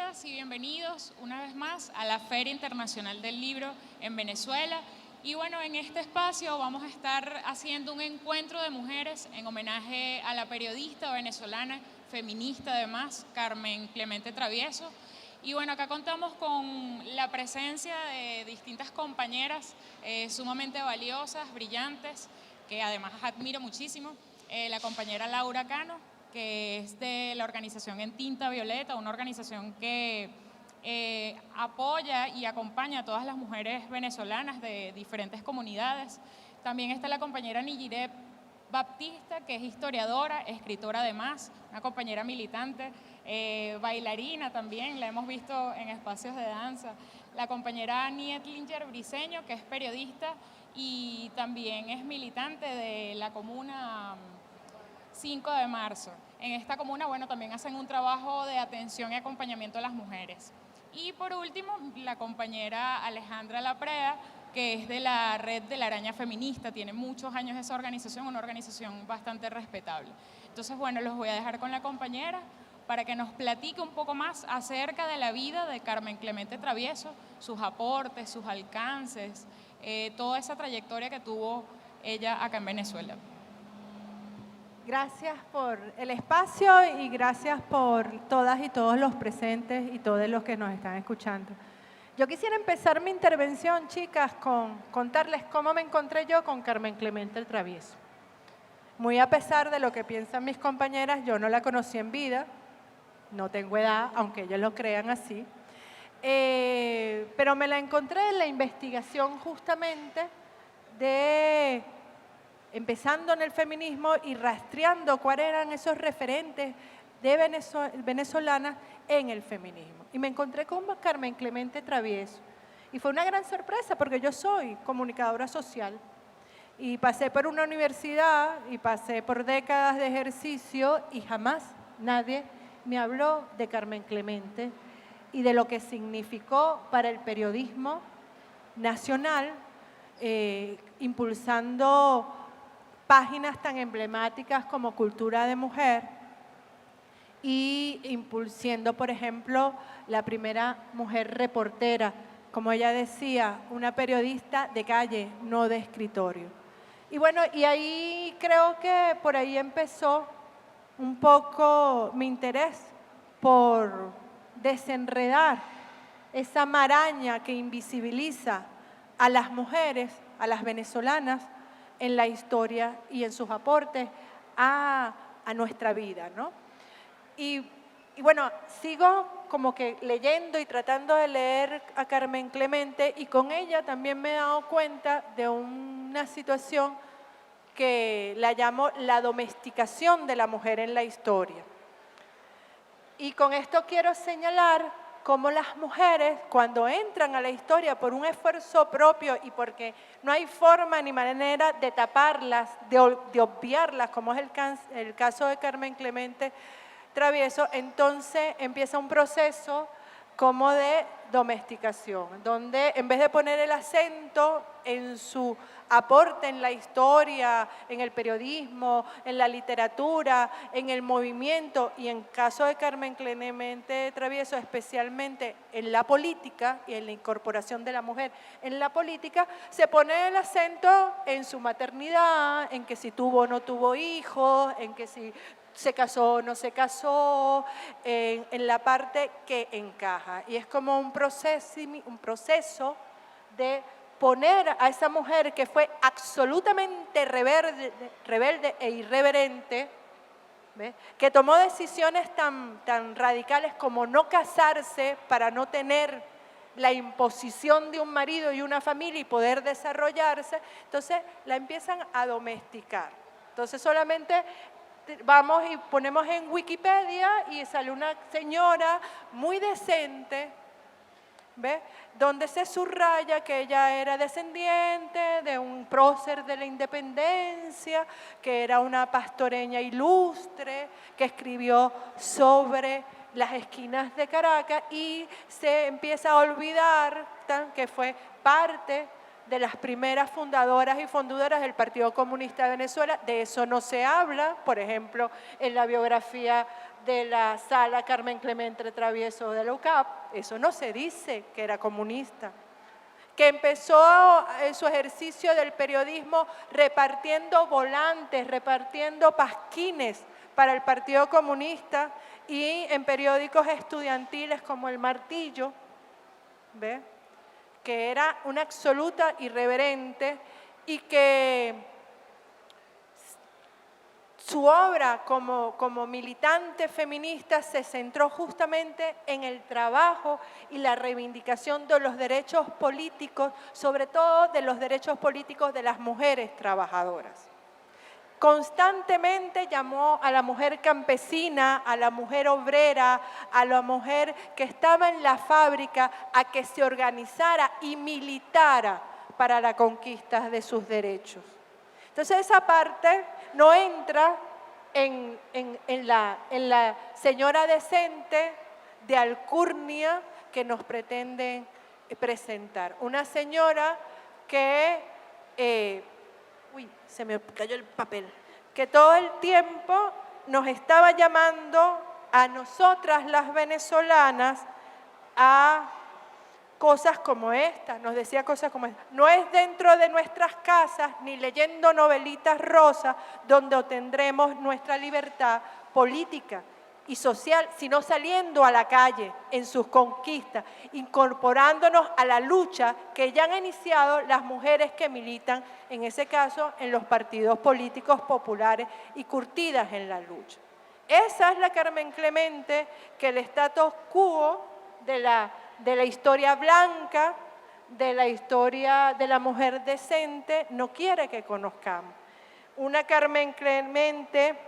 bienvenidas y bienvenidos una vez más a la Feria Internacional del Libro en Venezuela. Y bueno, en este espacio vamos a estar haciendo un encuentro de mujeres en homenaje a la periodista venezolana, feminista además, Carmen Clemente Travieso. Y bueno, acá contamos con la presencia de distintas compañeras sumamente valiosas, brillantes, que además admiro muchísimo. La compañera Laura Cano, que es de la organización En Tinta Violeta, una organización que apoya y acompaña a todas las mujeres venezolanas de diferentes comunidades. También está la compañera Niyireb Baptista, que es historiadora, escritora además, una compañera militante, bailarina también, la hemos visto en espacios de danza. La compañera Nietlinger Briceño, que es periodista y también es militante de la comuna 5 de marzo. En esta comuna, bueno, también hacen un trabajo de atención y acompañamiento a las mujeres. Y por último, la compañera Alejandra Laprea, que es de la Red de la Araña Feminista, tiene muchos años esa organización, una organización bastante respetable. Entonces, bueno, los voy a dejar con la compañera para que nos platique un poco más acerca de la vida de Carmen Clemente Travieso, sus aportes, sus alcances, toda esa trayectoria que tuvo ella acá en Venezuela. Gracias por el espacio y gracias por todas y todos los presentes y todos los que nos están escuchando. Yo quisiera empezar mi intervención, chicas, con contarles cómo me encontré yo con Carmen Clemente Travieso. Muy a pesar de lo que piensan mis compañeras, yo no la conocí en vida, no tengo edad, aunque ellos lo crean así, pero me la encontré en la investigación justamente de empezando en el feminismo y rastreando cuáles eran esos referentes de venezolanas en el feminismo. Y me encontré con Carmen Clemente Travieso. Y fue una gran sorpresa porque yo soy comunicadora social y pasé por una universidad y pasé por décadas de ejercicio y jamás nadie me habló de Carmen Clemente y de lo que significó para el periodismo nacional, impulsando páginas tan emblemáticas como Cultura de Mujer y impulsando, por ejemplo, la primera mujer reportera, como ella decía, una periodista de calle, no de escritorio. Y bueno, y ahí creo que por ahí empezó un poco mi interés por desenredar esa maraña que invisibiliza a las mujeres, a las venezolanas, en la historia y en sus aportes a nuestra vida, ¿no? Y bueno, sigo como que leyendo y tratando de leer a Carmen Clemente y con ella también me he dado cuenta de una situación que la llamo la domesticación de la mujer en la historia. Y con esto quiero señalar cómo las mujeres, cuando entran a la historia por un esfuerzo propio y porque no hay forma ni manera de taparlas, de obviarlas, como es el caso de Carmen Clemente Travieso, entonces empieza un proceso como de domesticación, donde en vez de poner el acento en su aporte en la historia, en el periodismo, en la literatura, en el movimiento y en caso de Carmen Clemente Travieso, especialmente en la política y en la incorporación de la mujer en la política, se pone el acento en su maternidad, en que si tuvo o no tuvo hijos, en que si se casó o no se casó, en la parte que encaja. Y es como un proceso de poner a esa mujer que fue absolutamente rebelde e irreverente, ¿ves?, que tomó decisiones tan radicales como no casarse para no tener la imposición de un marido y una familia y poder desarrollarse, entonces la empiezan a domesticar. Entonces solamente vamos y ponemos en Wikipedia y sale una señora muy decente, ¿ves?, donde se subraya que ella era descendiente de un prócer de la independencia, que era una pastoreña ilustre, que escribió sobre las esquinas de Caracas y se empieza a olvidar que fue parte de las primeras fundadoras y fundadoras del Partido Comunista de Venezuela. De eso no se habla, por ejemplo, en la biografía de la Sala Carmen Clemente Travieso de la UCAP, eso no se dice que era comunista. Que empezó su ejercicio del periodismo repartiendo volantes, repartiendo pasquines para el Partido Comunista y en periódicos estudiantiles como El Martillo, ¿ve? Que era una absoluta irreverente y que su obra como militante feminista se centró justamente en el trabajo y la reivindicación de los derechos políticos, sobre todo de los derechos políticos de las mujeres trabajadoras. Constantemente llamó a la mujer campesina, a la mujer obrera, a la mujer que estaba en la fábrica a que se organizara y militara para la conquista de sus derechos. Entonces esa parte no entra en la señora decente de alcurnia que nos pretenden presentar. Una señora que, se me cayó el papel, que todo el tiempo nos estaba llamando a nosotras las venezolanas a cosas como estas, nos decía cosas como estas. No es dentro de nuestras casas ni leyendo novelitas rosas donde obtendremos nuestra libertad política y social, sino saliendo a la calle en sus conquistas, incorporándonos a la lucha que ya han iniciado las mujeres que militan, en ese caso, en los partidos políticos populares y curtidas en la lucha. Esa es la Carmen Clemente que el status quo de la historia blanca, de la historia de la mujer decente, no quiere que conozcamos. Una Carmen Clemente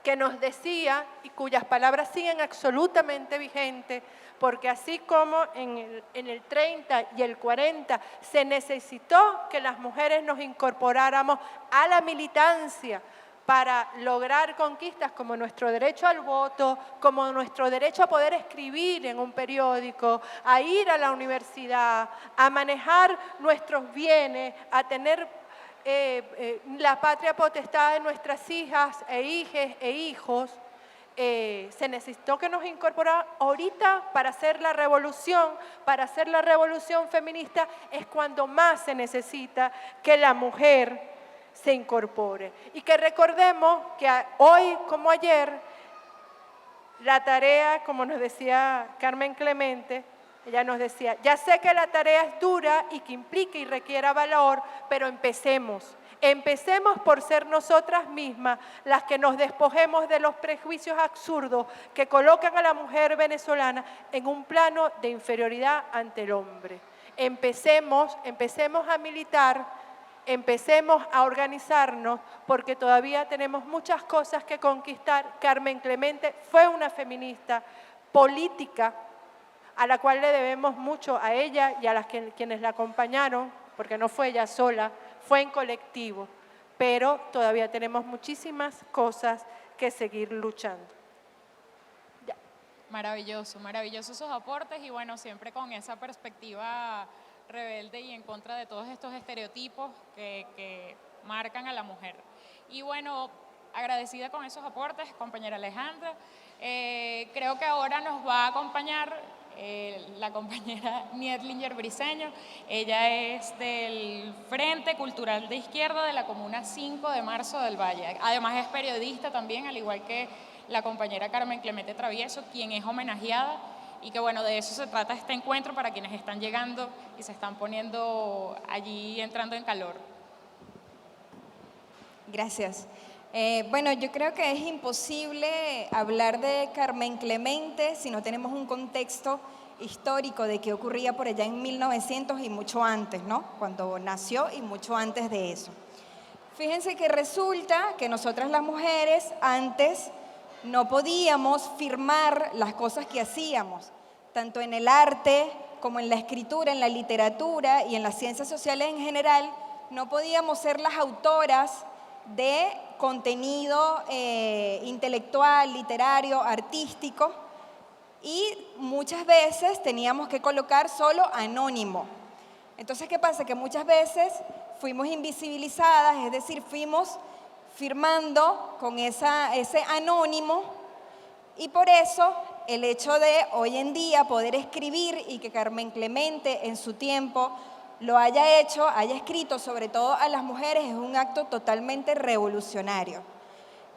que nos decía, y cuyas palabras siguen absolutamente vigentes, porque así como en el 30 y el 40 se necesitó que las mujeres nos incorporáramos a la militancia, para lograr conquistas como nuestro derecho al voto, como nuestro derecho a poder escribir en un periódico, a ir a la universidad, a manejar nuestros bienes, a tener la patria potestad de nuestras hijas e hijes e hijos, se necesitó que nos incorporara. Ahorita para hacer la revolución feminista es cuando más se necesita que la mujer se incorpore. Y que recordemos que hoy como ayer, la tarea, como nos decía Carmen Clemente, ella nos decía, ya sé que la tarea es dura y que implica y requiera valor, pero empecemos. Empecemos por ser nosotras mismas las que nos despojemos de los prejuicios absurdos que colocan a la mujer venezolana en un plano de inferioridad ante el hombre. Empecemos a militar, empecemos a organizarnos porque todavía tenemos muchas cosas que conquistar. Carmen Clemente fue una feminista política a la cual le debemos mucho a ella y a quienes la acompañaron, porque no fue ella sola, fue en colectivo, pero todavía tenemos muchísimas cosas que seguir luchando. Ya. Maravilloso, maravilloso esos aportes y bueno, siempre con esa perspectiva rebelde y en contra de todos estos estereotipos que marcan a la mujer. Y bueno, agradecida con esos aportes, compañera Alejandra. Creo que ahora nos va a acompañar la compañera Nietlinger Briceño. Ella es del Frente Cultural de Izquierda de la Comuna 5 de Marzo del Valle. Además es periodista también, al igual que la compañera Carmen Clemente Travieso, quien es homenajeada. Y que bueno, de eso se trata este encuentro para quienes están llegando y se están poniendo allí, entrando en calor. Gracias. Bueno, yo creo que es imposible hablar de Carmen Clemente si no tenemos un contexto histórico de qué ocurría por allá en 1900 y mucho antes, ¿no? Cuando nació y mucho antes de eso. Fíjense que resulta que nosotras las mujeres antes no podíamos firmar las cosas que hacíamos, tanto en el arte como en la escritura, en la literatura y en las ciencias sociales en general. No podíamos ser las autoras de contenido intelectual, literario, artístico, y muchas veces teníamos que colocar solo anónimo. Entonces, ¿qué pasa? Que muchas veces fuimos invisibilizadas, es decir, fuimos firmando con ese anónimo, y por eso el hecho de hoy en día poder escribir y que Carmen Clemente en su tiempo lo haya hecho, haya escrito sobre todo a las mujeres, es un acto totalmente revolucionario.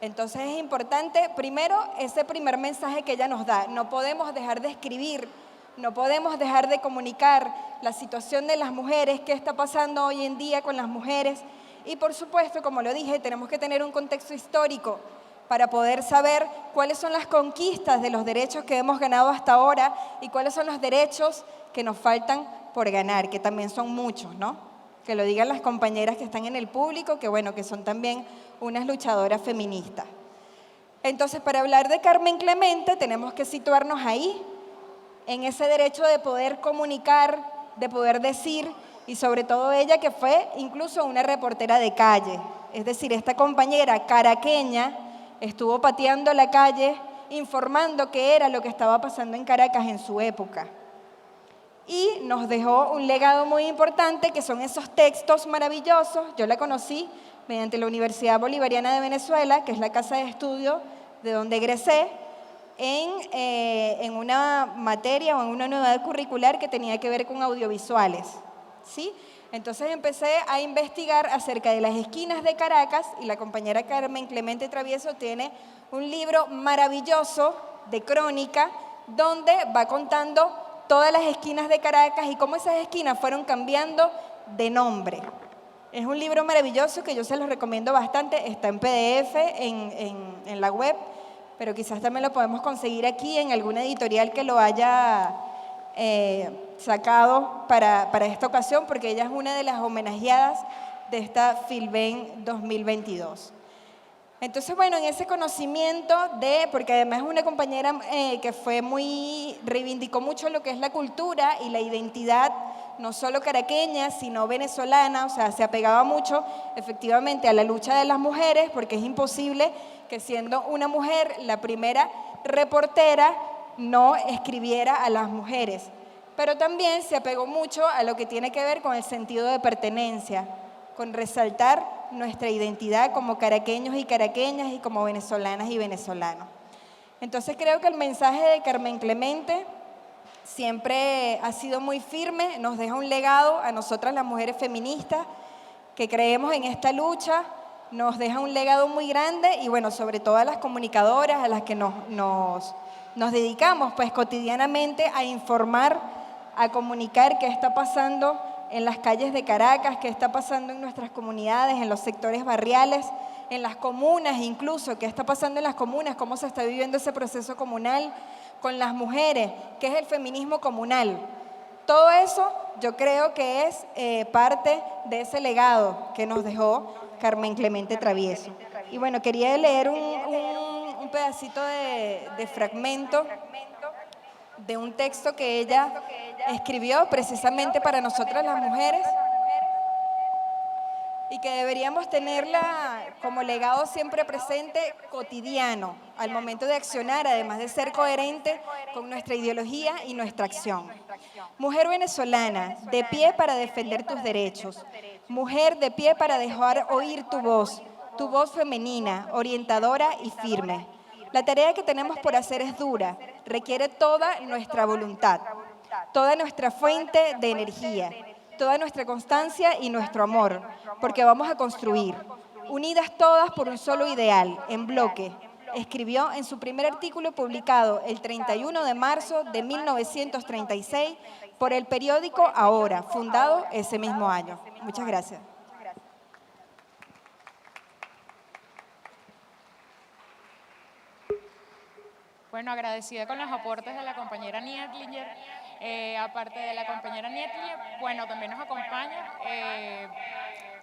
Entonces es importante, primero, ese primer mensaje que ella nos da. No podemos dejar de escribir, no podemos dejar de comunicar la situación de las mujeres, qué está pasando hoy en día con las mujeres. Y por supuesto, como lo dije, tenemos que tener un contexto histórico para poder saber cuáles son las conquistas de los derechos que hemos ganado hasta ahora y cuáles son los derechos que nos faltan por ganar, que también son muchos, ¿no? Que lo digan las compañeras que están en el público, que bueno, que son también unas luchadoras feministas. Entonces, para hablar de Carmen Clemente, tenemos que situarnos ahí, en ese derecho de poder comunicar, de poder decir, y sobre todo ella que fue incluso una reportera de calle. Es decir, esta compañera caraqueña estuvo pateando la calle, informando qué era lo que estaba pasando en Caracas en su época. Y nos dejó un legado muy importante, que son esos textos maravillosos. Yo la conocí mediante la Universidad Bolivariana de Venezuela, que es la casa de estudio de donde egresé, en una materia o en una unidad curricular que tenía que ver con audiovisuales, ¿sí? Entonces empecé a investigar acerca de las esquinas de Caracas y la compañera Carmen Clemente Travieso tiene un libro maravilloso de crónica donde va contando todas las esquinas de Caracas y cómo esas esquinas fueron cambiando de nombre. Es un libro maravilloso que yo se los recomiendo bastante, está en PDF en la web, pero quizás también lo podemos conseguir aquí en alguna editorial que lo haya sacado para esta ocasión, porque ella es una de las homenajeadas de esta Filben 2022. Entonces, bueno, en ese conocimiento porque además es una compañera que reivindicó mucho lo que es la cultura y la identidad, no solo caraqueña, sino venezolana, o sea, se apegaba mucho efectivamente a la lucha de las mujeres, porque es imposible que siendo una mujer la primera reportera no escribiera a las mujeres. Pero también se apegó mucho a lo que tiene que ver con el sentido de pertenencia, con resaltar nuestra identidad como caraqueños y caraqueñas y como venezolanas y venezolanos. Entonces creo que el mensaje de Carmen Clemente siempre ha sido muy firme, nos deja un legado a nosotras las mujeres feministas que creemos en esta lucha, nos deja un legado muy grande y bueno, sobre todo a las comunicadoras, a las que nos dedicamos pues cotidianamente a informar, a comunicar qué está pasando en las calles de Caracas, qué está pasando en nuestras comunidades, en los sectores barriales, en las comunas incluso, qué está pasando en las comunas, cómo se está viviendo ese proceso comunal con las mujeres, qué es el feminismo comunal. Todo eso yo creo que es parte de ese legado que nos dejó Carmen Clemente Travieso. Y bueno, quería leer un pedacito de fragmento de un texto que ella escribió precisamente para nosotras las mujeres y que deberíamos tenerla como legado siempre presente, cotidiano, al momento de accionar, además de ser coherente con nuestra ideología y nuestra acción. Mujer venezolana, de pie para defender tus derechos. Mujer de pie para dejar oír tu voz femenina, orientadora y firme. La tarea que tenemos por hacer es dura, requiere toda nuestra voluntad, toda nuestra fuente de energía, toda nuestra constancia y nuestro amor, porque vamos a construir, unidas todas por un solo ideal, en bloque, escribió en su primer artículo publicado el 31 de marzo de 1936 por el periódico Ahora, fundado ese mismo año. Muchas gracias. Bueno, agradecida con los aportes de la compañera Nietlinger. Aparte de la compañera Nietlinger, bueno, también nos acompaña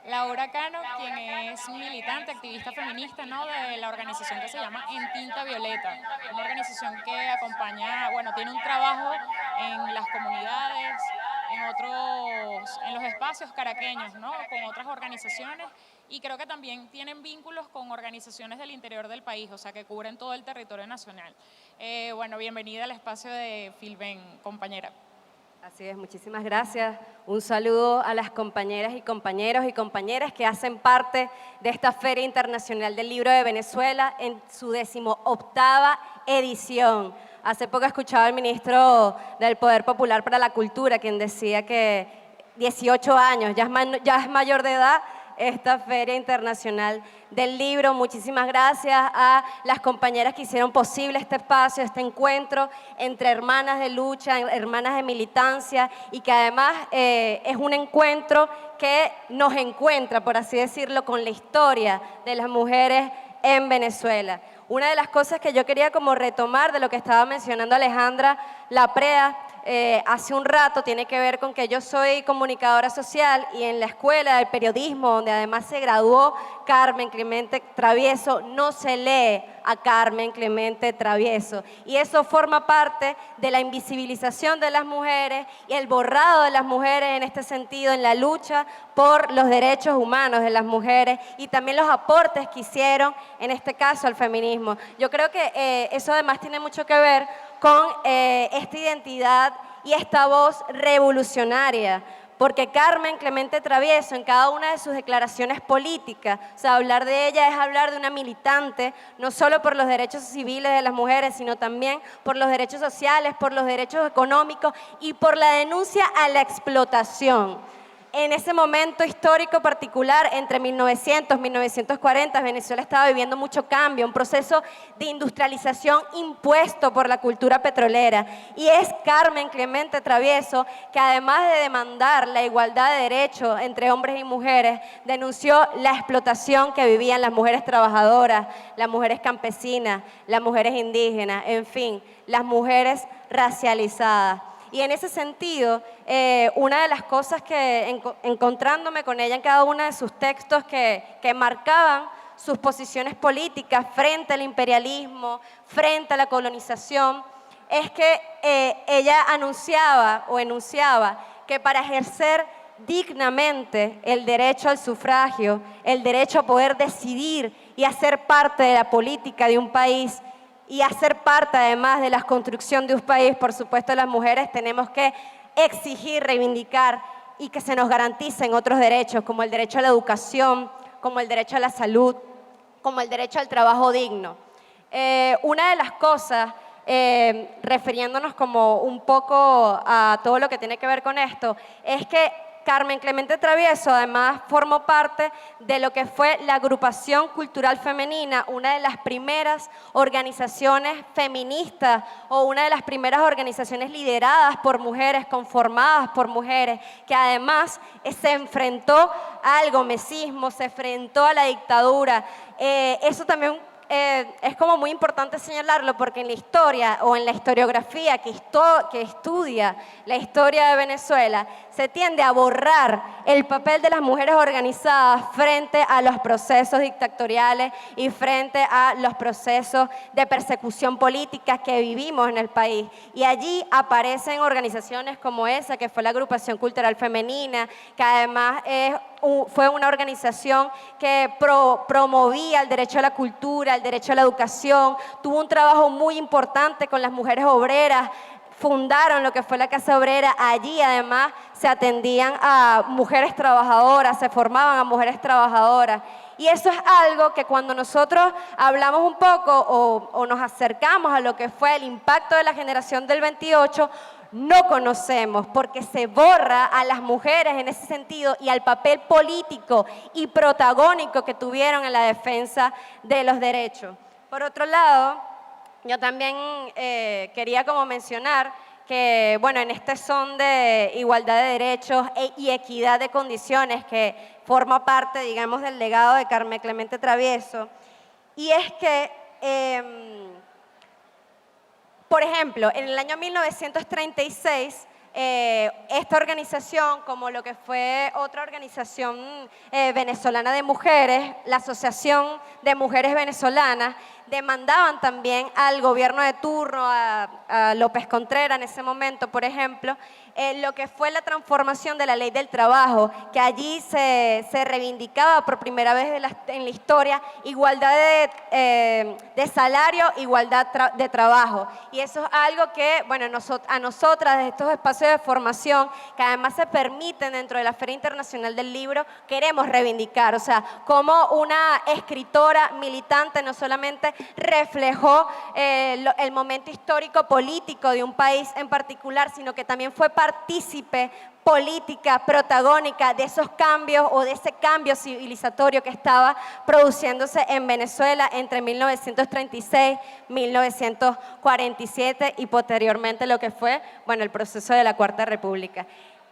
Laura Cano, quien es militante, activista feminista, ¿no?, de la organización que se llama En Tinta Violeta, una organización que acompaña, bueno, tiene un trabajo en las comunidades, en los espacios caraqueños, ¿no?, con otras organizaciones, y creo que también tienen vínculos con organizaciones del interior del país, o sea, que cubren todo el territorio nacional. Bueno, bienvenida al espacio de Filben, compañera. Así es, muchísimas gracias. Un saludo a las compañeras y compañeros y compañeras que hacen parte de esta Feria Internacional del Libro de Venezuela en su 18ª edición. Hace poco escuchaba al ministro del Poder Popular para la Cultura, quien decía que 18 años, ya es mayor de edad esta Feria Internacional del Libro. Muchísimas gracias a las compañeras que hicieron posible este espacio, este encuentro entre hermanas de lucha, hermanas de militancia, y que además es un encuentro que nos encuentra, por así decirlo, con la historia de las mujeres en Venezuela. Una de las cosas que yo quería como retomar de lo que estaba mencionando Alejandra Laprea hace un rato tiene que ver con que yo soy comunicadora social y en la escuela del periodismo, donde además se graduó Carmen Clemente Travieso, no se lee a Carmen Clemente Travieso. Y eso forma parte de la invisibilización de las mujeres y el borrado de las mujeres en este sentido, en la lucha por los derechos humanos de las mujeres y también los aportes que hicieron, en este caso, al feminismo. Yo creo que eso además tiene mucho que ver con esta identidad y esta voz revolucionaria, porque Carmen Clemente Travieso, en cada una de sus declaraciones políticas, o sea, hablar de ella es hablar de una militante, no solo por los derechos civiles de las mujeres, sino también por los derechos sociales, por los derechos económicos y por la denuncia a la explotación. En ese momento histórico particular, entre 1900 y 1940, Venezuela estaba viviendo mucho cambio, un proceso de industrialización impuesto por la cultura petrolera. Y es Carmen Clemente Travieso que, además de demandar la igualdad de derechos entre hombres y mujeres, denunció la explotación que vivían las mujeres trabajadoras, las mujeres campesinas, las mujeres indígenas, en fin, las mujeres racializadas. Y en ese sentido, una de las cosas que, encontrándome con ella en cada uno de sus textos que marcaban sus posiciones políticas frente al imperialismo, frente a la colonización, es que ella anunciaba o enunciaba que para ejercer dignamente el derecho al sufragio, el derecho a poder decidir y hacer parte de la política de un país, y hacer parte además de la construcción de un país, por supuesto las mujeres tenemos que exigir, reivindicar y que se nos garanticen otros derechos, como el derecho a la educación, como el derecho a la salud, como el derecho al trabajo digno. Una de las cosas, refiriéndonos como un poco a todo lo que tiene que ver con esto, es que Carmen Clemente Travieso además formó parte de lo que fue la Agrupación Cultural Femenina, una de las primeras organizaciones feministas o una de las primeras organizaciones lideradas por mujeres, conformadas por mujeres, que además se enfrentó al gomecismo, se enfrentó a la dictadura. Eso también es como muy importante señalarlo porque en la historia o en la historiografía que estudia la historia de Venezuela se tiende a borrar el papel de las mujeres organizadas frente a los procesos dictatoriales y frente a los procesos de persecución política que vivimos en el país. Y allí aparecen organizaciones como esa, que fue la Agrupación Cultural Femenina, que además fue una organización que promovía el derecho a la cultura, el derecho a la educación, tuvo un trabajo muy importante con las mujeres obreras, fundaron lo que fue la Casa Obrera, allí además se atendían a mujeres trabajadoras, se formaban a mujeres trabajadoras. Y eso es algo que cuando nosotros hablamos un poco o nos acercamos a lo que fue el impacto de la generación del 28, no conocemos porque se borra a las mujeres en ese sentido y al papel político y protagónico que tuvieron en la defensa de los derechos. Por otro lado, yo también quería como mencionar que, bueno, en este son de igualdad de derechos y equidad de condiciones que forma parte, digamos, del legado de Carmen Clemente Travieso, y es que por ejemplo, en el año 1936, esta organización, como lo que fue otra organización venezolana de mujeres, la Asociación de Mujeres Venezolanas, demandaban también al gobierno de turno, a López Contreras en ese momento, por ejemplo, lo que fue la transformación de la ley del trabajo, que allí se reivindicaba por primera vez en la historia igualdad de salario, igualdad de trabajo. Y eso es algo que, bueno, a nosotras, de estos espacios de formación, que además se permiten dentro de la Feria Internacional del Libro, queremos reivindicar. O sea, como una escritora militante no solamente reflejó el momento histórico político de un país en particular, sino que también fue partícipe política, protagónica de esos cambios o de ese cambio civilizatorio que estaba produciéndose en Venezuela entre 1936, 1947 y posteriormente lo que fue, bueno, el proceso de la Cuarta República.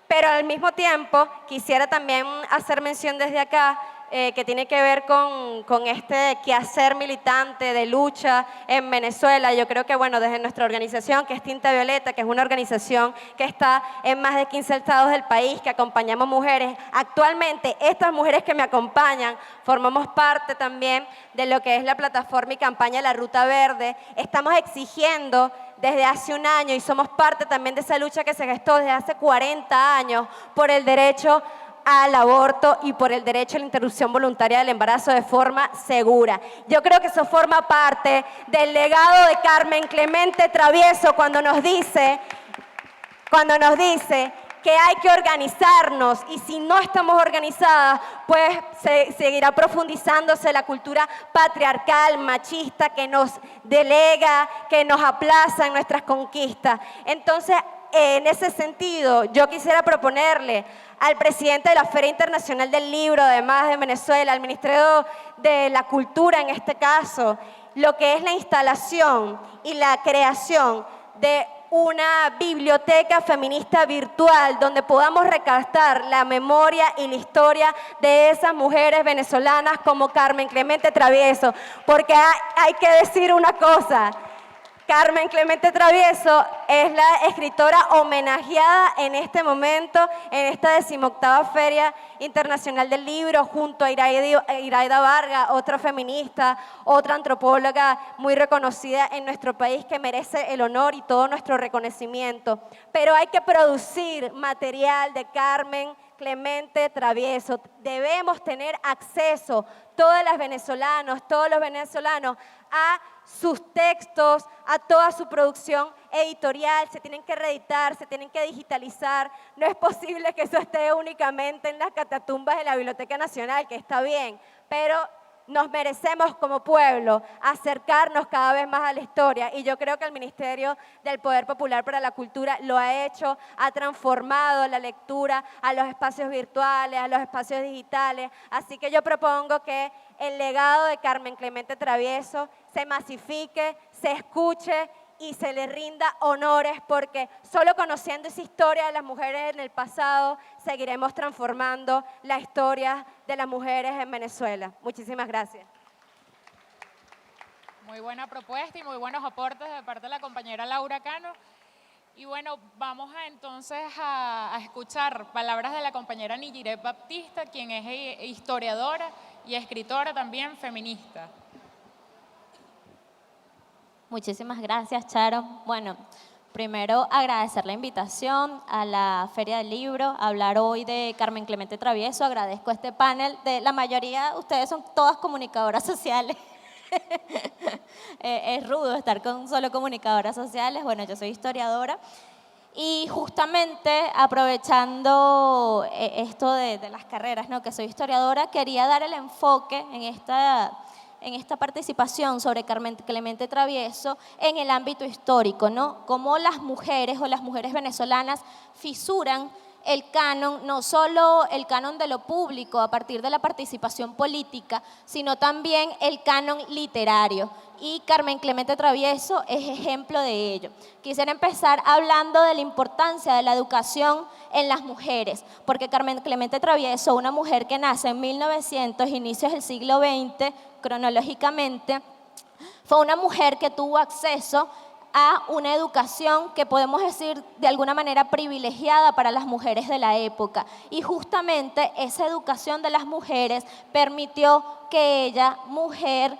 Pero al mismo tiempo quisiera también hacer mención desde acá que tiene que ver con este quehacer militante de lucha en Venezuela. Yo creo que, bueno, desde nuestra organización, que es Tinta Violeta, que es una organización que está en más de 15 estados del país, que acompañamos mujeres. Actualmente, estas mujeres que me acompañan, formamos parte también de lo que es la plataforma y campaña La Ruta Verde. Estamos exigiendo desde hace un año y somos parte también de esa lucha que se gestó desde hace 40 años por el derecho al aborto y por el derecho a la interrupción voluntaria del embarazo de forma segura. Yo creo que eso forma parte del legado de Carmen Clemente Travieso cuando nos dice que hay que organizarnos y si no estamos organizadas, pues seguirá profundizándose la cultura patriarcal, machista, que nos delega, que nos aplaza en nuestras conquistas. Entonces, en ese sentido, yo quisiera proponerle al presidente de la Feria Internacional del Libro, además de Venezuela, al Ministerio de la Cultura en este caso, lo que es la instalación y la creación de una biblioteca feminista virtual donde podamos recaptar la memoria y la historia de esas mujeres venezolanas como Carmen Clemente Travieso, porque hay que decir una cosa. Carmen Clemente Travieso es la escritora homenajeada en este momento en esta 18ª Feria Internacional del Libro junto a Iraida Vargas, otra feminista, otra antropóloga muy reconocida en nuestro país que merece el honor y todo nuestro reconocimiento. Pero hay que producir material de Carmen Clemente Travieso. Debemos tener acceso, todas los venezolanos, a sus textos, a toda su producción editorial, se tienen que reeditar, se tienen que digitalizar. No es posible que eso esté únicamente en las catatumbas de la Biblioteca Nacional, que está bien, pero nos merecemos como pueblo acercarnos cada vez más a la historia y yo creo que el Ministerio del Poder Popular para la Cultura lo ha hecho, ha transformado la lectura a los espacios virtuales, a los espacios digitales, así que yo propongo que el legado de Carmen Clemente Travieso se masifique, se escuche y se le rinda honores porque solo conociendo esa historia de las mujeres en el pasado seguiremos transformando la historia de las mujeres en Venezuela. Muchísimas gracias. Muy buena propuesta y muy buenos aportes de parte de la compañera Laura Cano. Y bueno, vamos entonces a escuchar palabras de la compañera Niyiret Baptista, quien es historiadora y escritora también feminista. Muchísimas gracias, Charo. Bueno, primero agradecer la invitación a la Feria del Libro, hablar hoy de Carmen Clemente Travieso. Agradezco este panel de la mayoría, ustedes son todas comunicadoras sociales. Es rudo estar con solo comunicadoras sociales. Bueno, yo soy historiadora y justamente aprovechando esto de las carreras, ¿no? Que soy historiadora, quería dar el enfoque en esta participación sobre Carmen Clemente Travieso en el ámbito histórico, ¿no? Cómo las mujeres o las mujeres venezolanas fisuran el canon, no solo el canon de lo público a partir de la participación política, sino también el canon literario. Y Carmen Clemente Travieso es ejemplo de ello. Quisiera empezar hablando de la importancia de la educación en las mujeres, porque Carmen Clemente Travieso, una mujer que nace en 1900, inicios del siglo XX, cronológicamente, fue una mujer que tuvo acceso a una educación que podemos decir de alguna manera privilegiada para las mujeres de la época. Y justamente esa educación de las mujeres permitió que ella, mujer,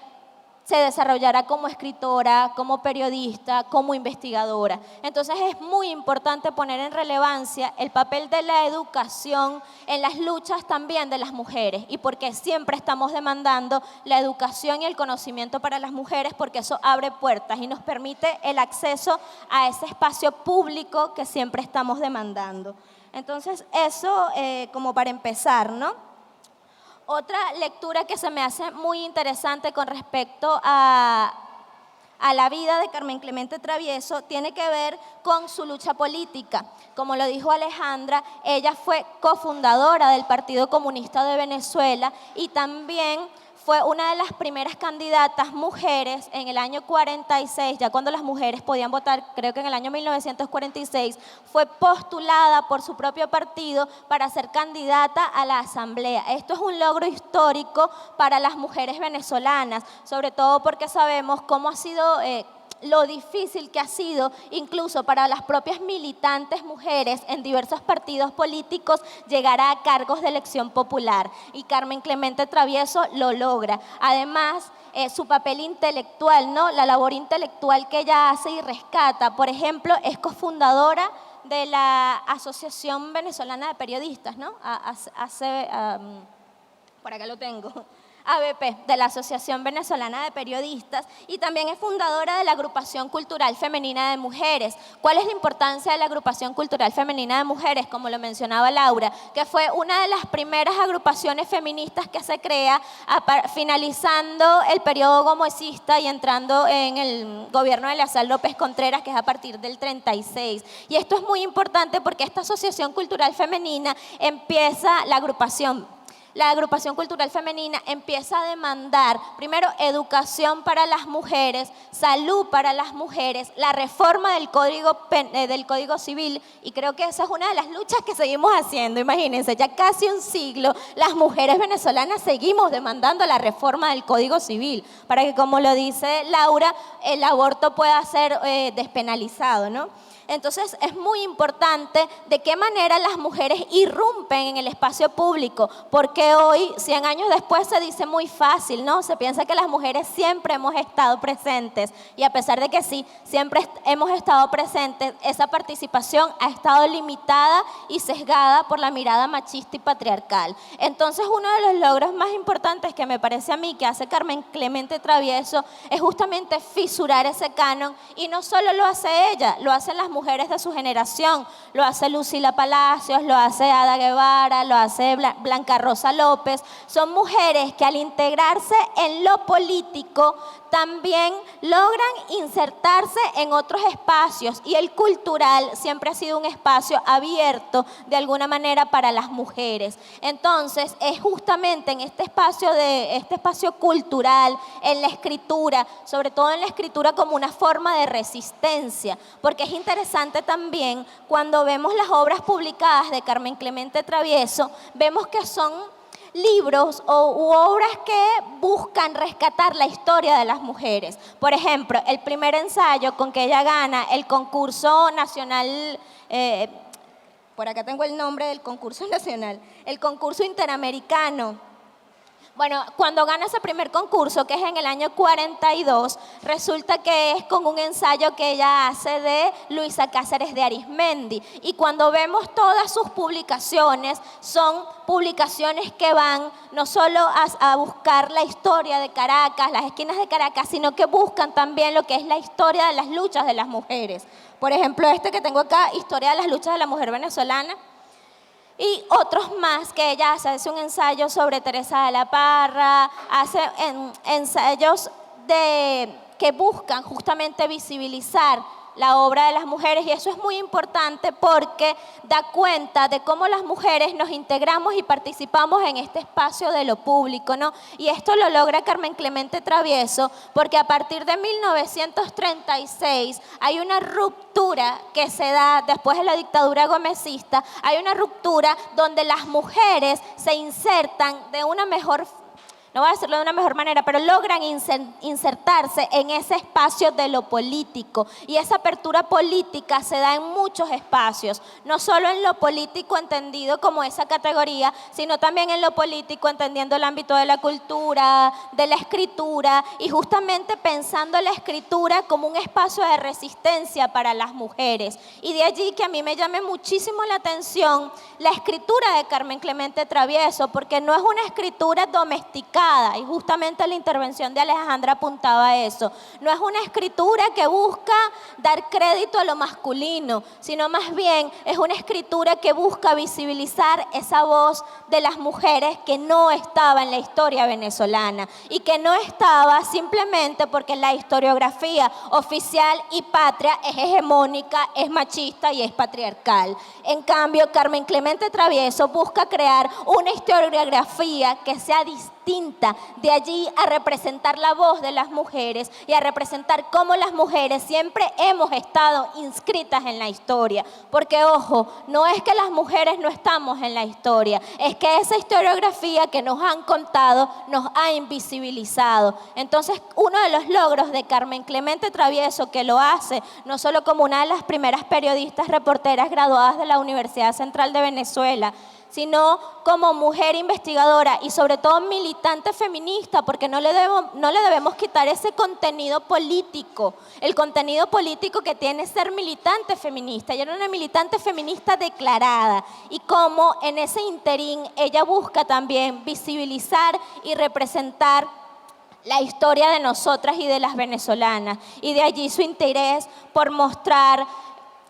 se desarrollara como escritora, como periodista, como investigadora. Entonces es muy importante poner en relevancia el papel de la educación en las luchas también de las mujeres, y porque siempre estamos demandando la educación y el conocimiento para las mujeres, porque eso abre puertas y nos permite el acceso a ese espacio público que siempre estamos demandando. Entonces eso como para empezar, ¿no? Otra lectura que se me hace muy interesante con respecto a la vida de Carmen Clemente Travieso tiene que ver con su lucha política. Como lo dijo Alejandra, ella fue cofundadora del Partido Comunista de Venezuela y también fue una de las primeras candidatas mujeres en el año 46, ya cuando las mujeres podían votar, creo que en el año 1946, fue postulada por su propio partido para ser candidata a la asamblea. Esto es un logro histórico para las mujeres venezolanas, sobre todo porque sabemos cómo ha sido lo difícil que ha sido incluso para las propias militantes mujeres en diversos partidos políticos llegar a cargos de elección popular, y Carmen Clemente Travieso lo logra. Además, su papel intelectual, ¿no? La labor intelectual que ella hace y rescata. Por ejemplo, es cofundadora de la Asociación Venezolana de Periodistas, ¿no? Por acá lo tengo. ABP, de la Asociación Venezolana de Periodistas, y también es fundadora de la Agrupación Cultural Femenina de Mujeres. ¿Cuál es la importancia de la Agrupación Cultural Femenina de Mujeres? Como lo mencionaba Laura, que fue una de las primeras agrupaciones feministas que se crea finalizando el periodo gomecista y entrando en el gobierno de Eleazar López Contreras, que es a partir del 36. Y esto es muy importante porque esta Asociación Cultural Femenina empieza, la agrupación cultural femenina empieza a demandar, primero, educación para las mujeres, salud para las mujeres, la reforma del Código Civil, y creo que esa es una de las luchas que seguimos haciendo. Imagínense, ya casi un siglo, las mujeres venezolanas seguimos demandando la reforma del Código Civil, para que, como lo dice Laura, el aborto pueda ser despenalizado, ¿no? Entonces es muy importante de qué manera las mujeres irrumpen en el espacio público, porque hoy, 100 años después, se dice muy fácil, ¿no? Se piensa que las mujeres siempre hemos estado presentes, y a pesar de que sí, siempre hemos estado presentes, esa participación ha estado limitada y sesgada por la mirada machista y patriarcal. Entonces, uno de los logros más importantes que me parece a mí que hace Carmen Clemente Travieso es justamente fisurar ese canon, y no solo lo hace ella, lo hacen las mujeres de su generación, lo hace Lucila Palacios, lo hace Ada Guevara, lo hace Blanca Rosa López. Son mujeres que al integrarse en lo político también logran insertarse en otros espacios, y el cultural siempre ha sido un espacio abierto de alguna manera para las mujeres. Entonces es justamente en este espacio cultural, en la escritura, sobre todo en la escritura como una forma de resistencia, porque es interesante también cuando vemos las obras publicadas de Carmen Clemente Travieso, vemos que son libros u obras que buscan rescatar la historia de las mujeres. Por ejemplo, el primer ensayo con que ella gana el concurso nacional, por acá tengo el nombre del concurso nacional, el concurso interamericano. Bueno, cuando gana ese primer concurso, que es en el año 42, resulta que es con un ensayo que ella hace de Luisa Cáceres de Arizmendi. Y cuando vemos todas sus publicaciones, son publicaciones que van no solo a buscar la historia de Caracas, las esquinas de Caracas, sino que buscan también lo que es la historia de las luchas de las mujeres. Por ejemplo, este que tengo acá, Historia de las luchas de la mujer venezolana. Y otros más que ella hace un ensayo sobre Teresa de la Parra, hace ensayos que buscan justamente visibilizar la obra de las mujeres, y eso es muy importante porque da cuenta de cómo las mujeres nos integramos y participamos en este espacio de lo público, ¿no? Y esto lo logra Carmen Clemente Travieso porque a partir de 1936 hay una ruptura que se da después de la dictadura gomecista, hay una ruptura donde las mujeres se insertan de una mejor no voy a decirlo de una mejor manera, pero logran insertarse en ese espacio de lo político. Y esa apertura política se da en muchos espacios, no solo en lo político entendido como esa categoría, sino también en lo político entendiendo el ámbito de la cultura, de la escritura, y justamente pensando la escritura como un espacio de resistencia para las mujeres. Y de allí que a mí me llame muchísimo la atención la escritura de Carmen Clemente Travieso, porque no es una escritura domesticada, y justamente la intervención de Alejandra apuntaba a eso. No es una escritura que busca dar crédito a lo masculino, sino más bien es una escritura que busca visibilizar esa voz de las mujeres que no estaba en la historia venezolana, y que no estaba simplemente porque la historiografía oficial y patria es hegemónica, es machista y es patriarcal. En cambio, Carmen Clemente Travieso busca crear una historiografía que sea distinta, de allí a representar la voz de las mujeres y a representar cómo las mujeres siempre hemos estado inscritas en la historia. Porque, ojo, no es que las mujeres no estamos en la historia, es que esa historiografía que nos han contado nos ha invisibilizado. Entonces, uno de los logros de Carmen Clemente Travieso, que lo hace no solo como una de las primeras periodistas reporteras graduadas de la Universidad Central de Venezuela, sino como mujer investigadora y sobre todo militante feminista, porque no le debemos quitar ese contenido político, el contenido político que tiene ser militante feminista. Ella era una militante feminista declarada, y como en ese interín ella busca también visibilizar y representar la historia de nosotras y de las venezolanas, y de allí su interés por mostrar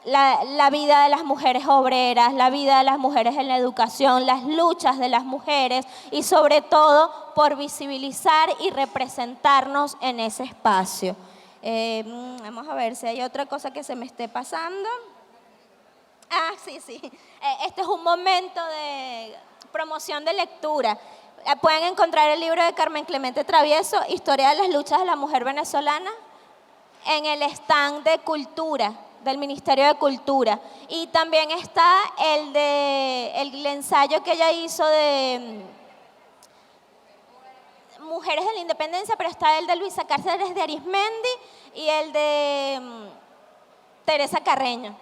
la vida de las mujeres obreras, la vida de las mujeres en la educación, las luchas de las mujeres, y sobre todo por visibilizar y representarnos en ese espacio. Vamos a ver si hay otra cosa que se me esté pasando. Sí. Este es un momento de promoción de lectura. Pueden encontrar el libro de Carmen Clemente Travieso, Historia de las luchas de la mujer venezolana, en el stand de cultura del Ministerio de Cultura. Y también está el ensayo que ella hizo de Mujeres de la Independencia, pero está el de Luisa Cáceres de Arismendi y el de Teresa Carreño.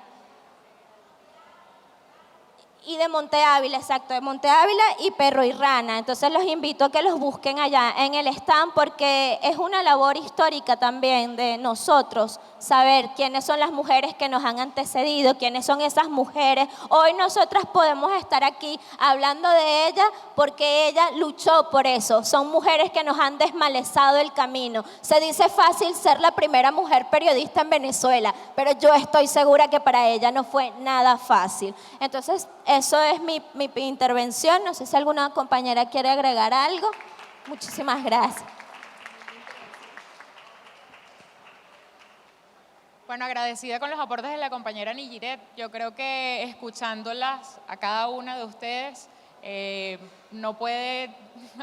Y de Monte Ávila, exacto, de Monte Ávila y Perro y Rana. Entonces los invito a que los busquen allá en el stand, porque es una labor histórica también de nosotros saber quiénes son las mujeres que nos han antecedido, quiénes son esas mujeres. Hoy nosotras podemos estar aquí hablando de ella porque ella luchó por eso. Son mujeres que nos han desmalezado el camino. Se dice fácil ser la primera mujer periodista en Venezuela, pero yo estoy segura que para ella no fue nada fácil. Entonces, eso es mi intervención. No sé si alguna compañera quiere agregar algo. Muchísimas gracias. Bueno, agradecida con los aportes de la compañera Nigiret. Yo creo que escuchándolas a cada una de ustedes, no puede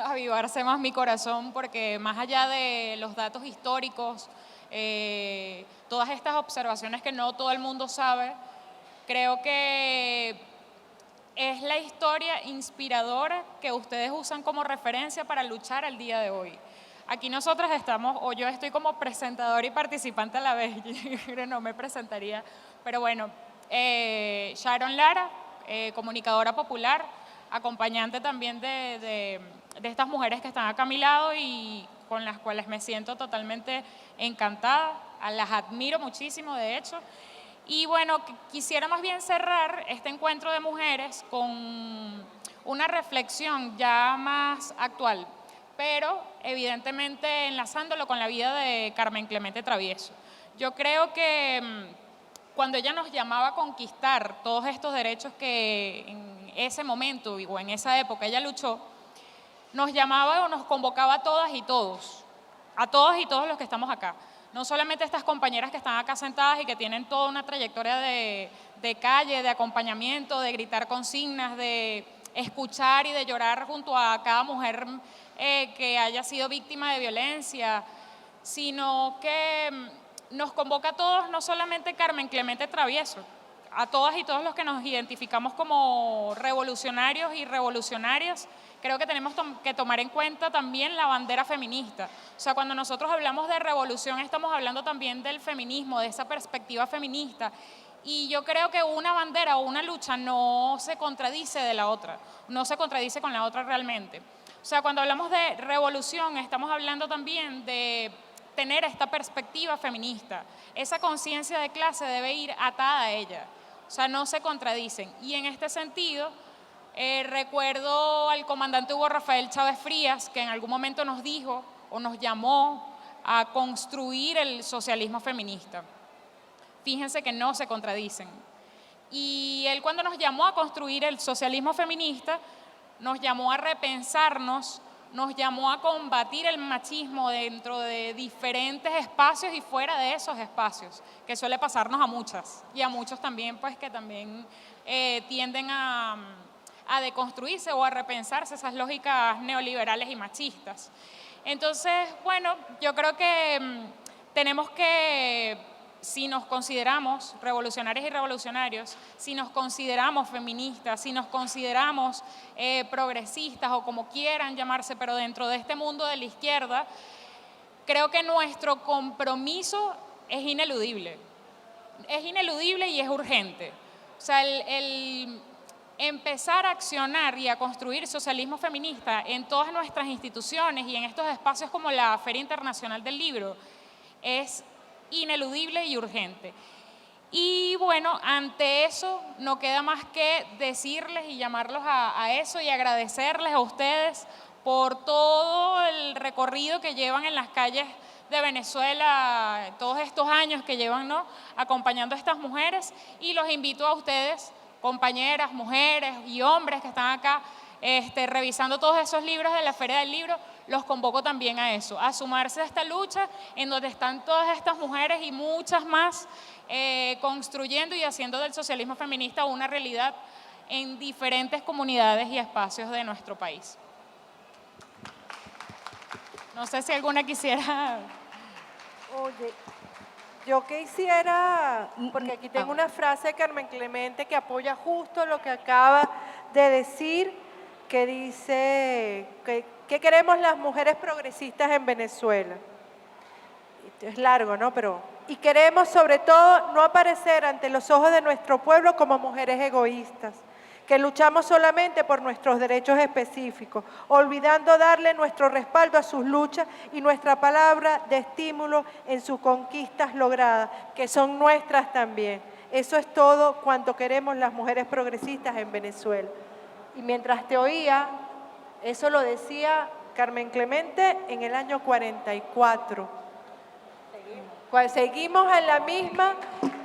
avivarse más mi corazón, porque más allá de los datos históricos, todas estas observaciones que no todo el mundo sabe, creo que es la historia inspiradora que ustedes usan como referencia para luchar al día de hoy. Aquí nosotras estamos, o yo estoy como presentadora y participante a la vez, no me presentaría, pero bueno, Sharon Lara, comunicadora popular, acompañante también de estas mujeres que están acá a mi lado y con las cuales me siento totalmente encantada, las admiro muchísimo de hecho. Y bueno, quisiera más bien cerrar este encuentro de mujeres con una reflexión ya más actual, pero evidentemente enlazándolo con la vida de Carmen Clemente Travieso. Yo creo que cuando ella nos llamaba a conquistar todos estos derechos que en ese momento o en esa época ella luchó, nos llamaba o nos convocaba a todas y todos los que estamos acá. No solamente estas compañeras que están acá sentadas y que tienen toda una trayectoria de calle, de acompañamiento, de gritar consignas, de escuchar y de llorar junto a cada mujer que haya sido víctima de violencia, sino que nos convoca a todos, no solamente Carmen Clemente Travieso, a todas y todos los que nos identificamos como revolucionarios y revolucionarias, creo que tenemos que tomar en cuenta también la bandera feminista. O sea, cuando nosotros hablamos de revolución, estamos hablando también del feminismo, de esa perspectiva feminista. Y yo creo que una bandera o una lucha no se contradice de la otra, no se contradice con la otra realmente. O sea, cuando hablamos de revolución, estamos hablando también de tener esta perspectiva feminista. Esa conciencia de clase debe ir atada a ella. O sea, no se contradicen. Y en este sentido, recuerdo al comandante Hugo Rafael Chávez Frías, que en algún momento nos dijo o nos llamó a construir el socialismo feminista. Fíjense que no se contradicen. Y él, cuando nos llamó a construir el socialismo feminista, nos llamó a repensarnos, nos llamó a combatir el machismo dentro de diferentes espacios y fuera de esos espacios, que suele pasarnos a muchas y a muchos también, pues que también tienden a deconstruirse o a repensarse esas lógicas neoliberales y machistas. Entonces, bueno, yo creo que tenemos que, si nos consideramos revolucionarias y revolucionarios, si nos consideramos feministas, si nos consideramos progresistas o como quieran llamarse, pero dentro de este mundo de la izquierda, creo que nuestro compromiso es ineludible. Es ineludible y es urgente. O sea, el empezar a accionar y a construir socialismo feminista en todas nuestras instituciones y en estos espacios como la Feria Internacional del Libro es ineludible y urgente. Y bueno, ante eso no queda más que decirles y llamarlos a eso y agradecerles a ustedes por todo el recorrido que llevan en las calles de Venezuela, todos estos años que llevan, ¿no?, acompañando a estas mujeres, y los invito a ustedes, compañeras, mujeres y hombres que están acá revisando todos esos libros de la Feria del Libro, los convoco también a eso, a sumarse a esta lucha en donde están todas estas mujeres y muchas más construyendo y haciendo del socialismo feminista una realidad en diferentes comunidades y espacios de nuestro país. No sé si alguna quisiera... Oye, yo quisiera, porque aquí tengo una frase de Carmen Clemente que apoya justo lo que acaba de decir, que dice que queremos las mujeres progresistas en Venezuela. Es largo, ¿no? Y queremos sobre todo no aparecer ante los ojos de nuestro pueblo como mujeres egoístas, que luchamos solamente por nuestros derechos específicos, olvidando darle nuestro respaldo a sus luchas y nuestra palabra de estímulo en sus conquistas logradas, que son nuestras también. Eso es todo cuanto queremos las mujeres progresistas en Venezuela. Y mientras te oía, eso lo decía Carmen Clemente en el año 44. Seguimos en la misma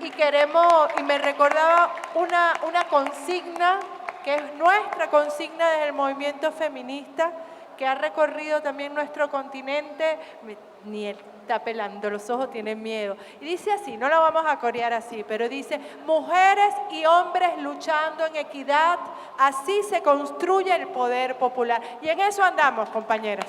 y queremos, y me recordaba una consigna que es nuestra consigna desde el movimiento feminista, que ha recorrido también nuestro continente. Ni él está pelando los ojos, tiene miedo. Y dice así, no la vamos a corear así, pero dice: mujeres y hombres luchando en equidad, así se construye el poder popular. Y en eso andamos, compañeras.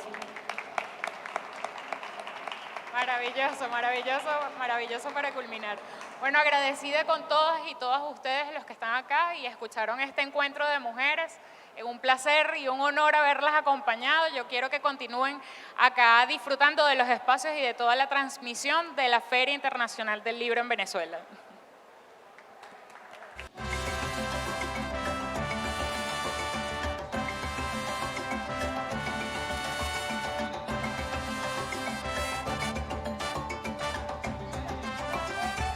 Maravilloso, maravilloso, maravilloso para culminar. Bueno, agradecida con todas y todas ustedes los que están acá y escucharon este encuentro de mujeres. Es un placer y un honor haberlas acompañado. Yo quiero que continúen acá disfrutando de los espacios y de toda la transmisión de la Feria Internacional del Libro en Venezuela.